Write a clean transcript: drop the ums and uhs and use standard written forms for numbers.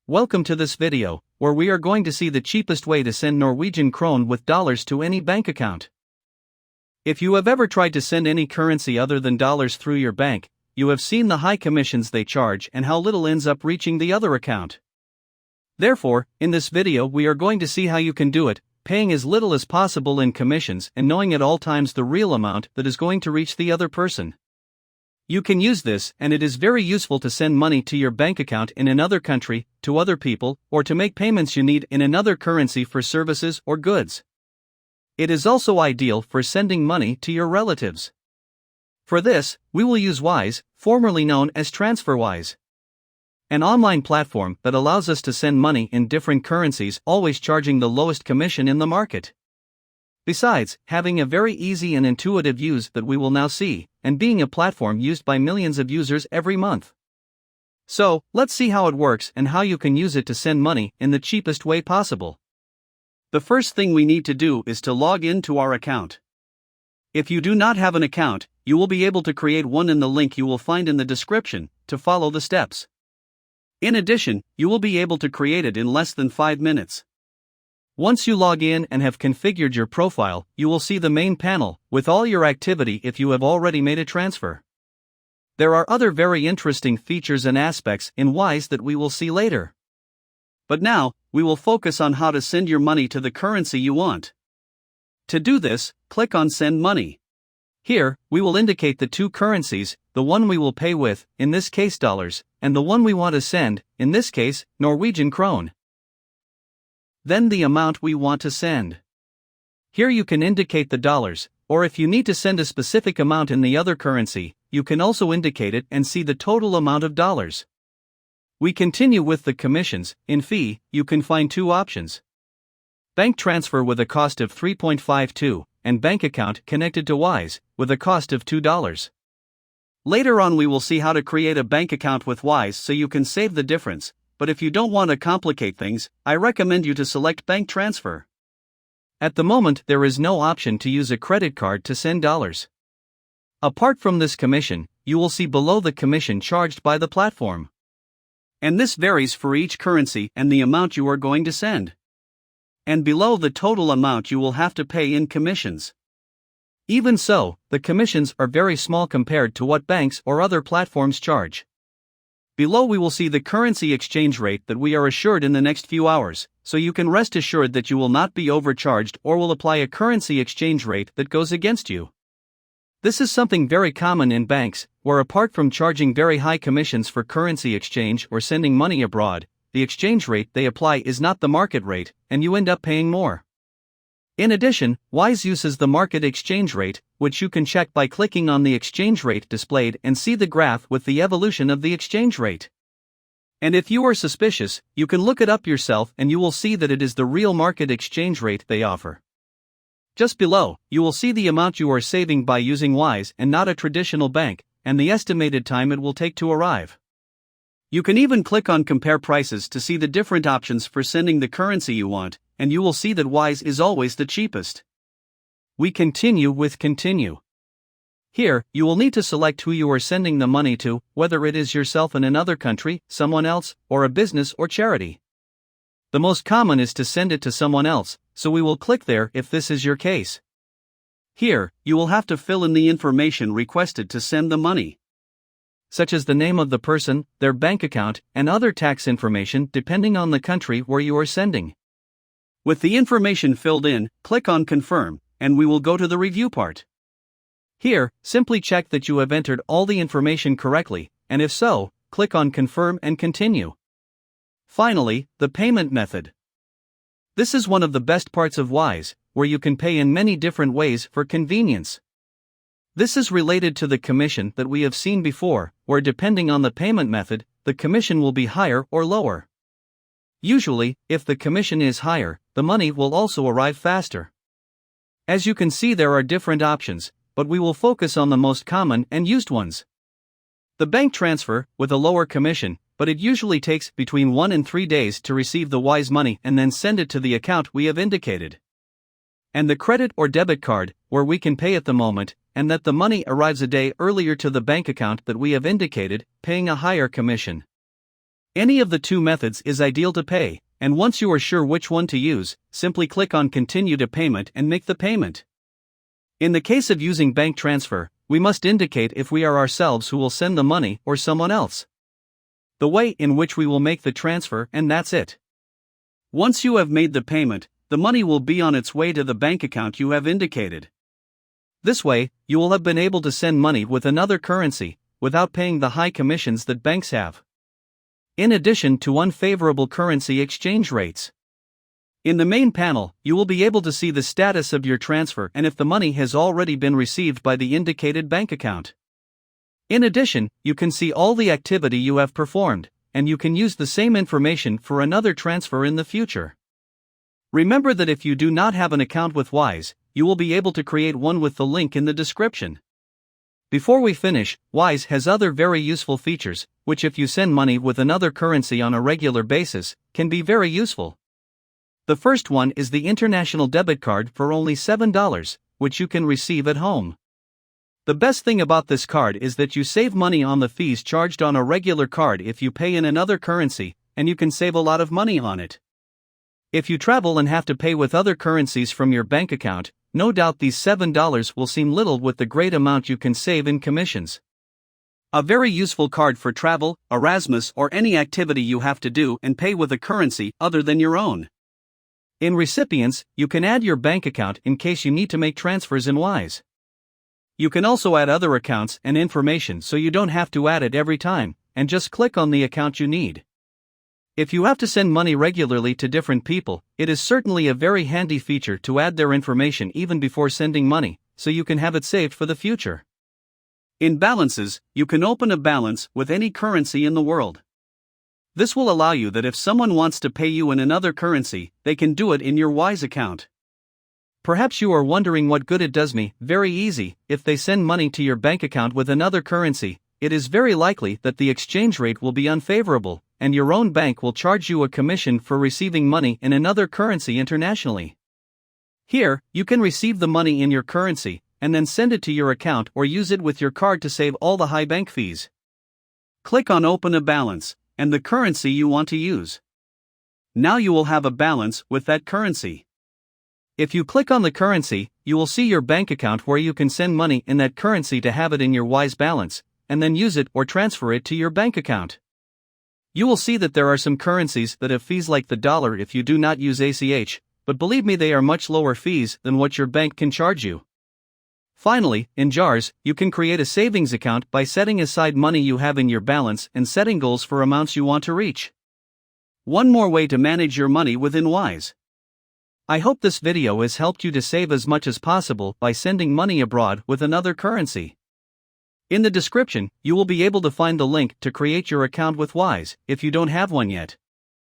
Welcome to this video, where we are going to see the cheapest way to send Norwegian Krone with dollars to any bank account. If you have ever tried to send any currency other than dollars through your bank, you have seen the high commissions they charge and how little ends up reaching the other account. Therefore, in this video we are going to see how you can do it, paying as little as possible in commissions and knowing at all times the real amount that is going to reach the other person. You can use this, and it is very useful to send money to your bank account in another country, to other people, or to make payments you need in another currency for services or goods. It is also ideal for sending money to your relatives. For this, we will use Wise, formerly known as TransferWise, an online platform that allows us to send money in different currencies, always charging the lowest commission in the market. Besides, having a very easy and intuitive use that we will now see, and being a platform used by millions of users every month. So, let's see how it works and how you can use it to send money in the cheapest way possible. The first thing we need to do is to log in to our account. If you do not have an account, you will be able to create one in the link you will find in the description, to follow the steps. In addition, you will be able to create it in less than 5 minutes. Once you log in and have configured your profile, you will see the main panel, with all your activity if you have already made a transfer. There are other very interesting features and aspects in Wise that we will see later. But now, we will focus on how to send your money to the currency you want. To do this, click on Send Money. Here, we will indicate the two currencies, the one we will pay with, in this case dollars, and the one we want to send, in this case, Norwegian Krone. Then the amount we want to send. Here you can indicate the dollars, or if you need to send a specific amount in the other currency, you can also indicate it and see the total amount of dollars. We continue with the commissions. In fee, you can find two options: bank transfer with a cost of 3.52, and bank account connected to Wise, with a cost of $2. Later on we will see how to create a bank account with Wise so you can save the difference. But if you don't want to complicate things, I recommend you to select bank transfer. At the moment there is no option to use a credit card to send dollars. Apart from this commission, you will see below the commission charged by the platform. And this varies for each currency and the amount you are going to send. And below the total amount you will have to pay in commissions. Even so, the commissions are very small compared to what banks or other platforms charge. Below we will see the currency exchange rate that we are assured in the next few hours, so you can rest assured that you will not be overcharged or will apply a currency exchange rate that goes against you. This is something very common in banks, where apart from charging very high commissions for currency exchange or sending money abroad, the exchange rate they apply is not the market rate, and you end up paying more. In addition, Wise uses the market exchange rate, which you can check by clicking on the exchange rate displayed and see the graph with the evolution of the exchange rate. And if you are suspicious, you can look it up yourself and you will see that it is the real market exchange rate they offer. Just below, you will see the amount you are saving by using Wise and not a traditional bank, and the estimated time it will take to arrive. You can even click on Compare Prices to see the different options for sending the currency you want, and you will see that Wise is always the cheapest. We continue with Continue. Here, you will need to select who you are sending the money to, whether it is yourself in another country, someone else, or a business or charity. The most common is to send it to someone else, so we will click there if this is your case. Here, you will have to fill in the information requested to send the money, such as the name of the person, their bank account, and other tax information depending on the country where you are sending. With the information filled in, click on Confirm, and we will go to the review part. Here, simply check that you have entered all the information correctly, and if so, click on Confirm and Continue. Finally, the payment method. This is one of the best parts of Wise, where you can pay in many different ways for convenience. This is related to the commission that we have seen before, where depending on the payment method, the commission will be higher or lower. Usually, if the commission is higher, the money will also arrive faster. As you can see, there are different options, but we will focus on the most common and used ones. The bank transfer, with a lower commission, but it usually takes between 1 and 3 days to receive the Wise money and then send it to the account we have indicated. And the credit or debit card, where we can pay at the moment, and that the money arrives a day earlier to the bank account that we have indicated, paying a higher commission. Any of the two methods is ideal to pay, and once you are sure which one to use, simply click on Continue to Payment and make the payment. In the case of using bank transfer, we must indicate if we are ourselves who will send the money or someone else. The way in which we will make the transfer, and that's it. Once you have made the payment, the money will be on its way to the bank account you have indicated. This way, you will have been able to send money with another currency, without paying the high commissions that banks have. In addition to unfavorable currency exchange rates. In the main panel, you will be able to see the status of your transfer and if the money has already been received by the indicated bank account. In addition, you can see all the activity you have performed, and you can use the same information for another transfer in the future. Remember that if you do not have an account with Wise, you will be able to create one with the link in the description. Before we finish, Wise has other very useful features, which if you send money with another currency on a regular basis, can be very useful. The first one is the international debit card for only $7, which you can receive at home. The best thing about this card is that you save money on the fees charged on a regular card if you pay in another currency, and you can save a lot of money on it. If you travel and have to pay with other currencies from your bank account, no doubt these $7 will seem little with the great amount you can save in commissions. A very useful card for travel, Erasmus, or any activity you have to do and pay with a currency other than your own. In recipients, you can add your bank account in case you need to make transfers in Wise. You can also add other accounts and information so you don't have to add it every time, and just click on the account you need. If you have to send money regularly to different people, it is certainly a very handy feature to add their information even before sending money, so you can have it saved for the future. In balances, you can open a balance with any currency in the world. This will allow you that if someone wants to pay you in another currency, they can do it in your Wise account. Perhaps you are wondering what good it does me. Very easy. If they send money to your bank account with another currency, it is very likely that the exchange rate will be unfavorable, and your own bank will charge you a commission for receiving money in another currency internationally. Here, you can receive the money in your currency, and then send it to your account or use it with your card to save all the high bank fees. Click on Open a Balance, and the currency you want to use. Now you will have a balance with that currency. If you click on the currency, you will see your bank account where you can send money in that currency to have it in your Wise balance, and then use it or transfer it to your bank account. You will see that there are some currencies that have fees like the dollar if you do not use ACH, but believe me, they are much lower fees than what your bank can charge you. Finally, in jars, you can create a savings account by setting aside money you have in your balance and setting goals for amounts you want to reach. One more way to manage your money within Wise. I hope this video has helped you to save as much as possible by sending money abroad with another currency. In the description, you will be able to find the link to create your account with Wise if you don't have one yet.